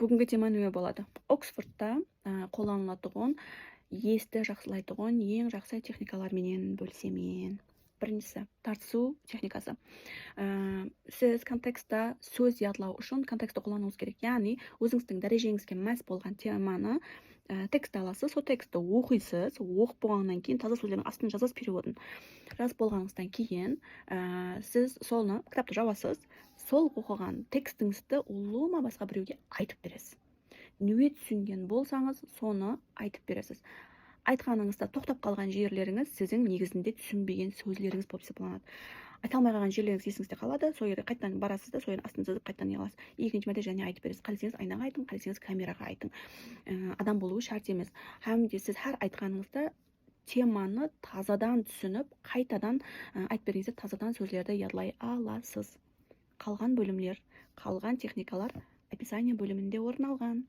Бүгінгі тема неме болады? Оксфордта қолданылатұғын, есті жақсылайтұғын ең жақсы техникалар менен бөлсемен. Біріншісі тартысу техникасы. Сіз контекстта сөз ядлау үшін контекстті қолдануыңыз керек. Яғни өзіңіздің дәрежеңізге мәс болған теманы текстті аласыз, сол текстті оқисыз, оқып болғаннан кейін таза сөздердің астын жазасыз, переводын жазып болғаныңыздан кейін сіз соны кітапты жабасыз, сол оқыған текстіңізді улума басқа біреуге айтып бересіз. Не түсінген болсаңыз, соны айтып бересіз. Айтқаныңызда тоқтап қалған жерлеріңіз сіздің негізінде түсінбеген сөздеріңіз болып есептелінеді. Айта алмай қалған жерлеріңіз есіңізде қалады, сол жерге қайтадан барасыз да, сол жердің астын жазып қайтадан не қыласыз. Екінші мәрте және айтып бересіз. Қалесеңіз айнаға айтың, қалесеңіз камераға айтың. Адам болуы шарт емес. Һәм де сіз әр айтқаныңызда теманы тазадан түсініп, қайтадан айтып бергенде тазадан сөздерді ядлай аласыз. Қалған бөлімдер, қалған техникалар описание бөлімінде орын алған.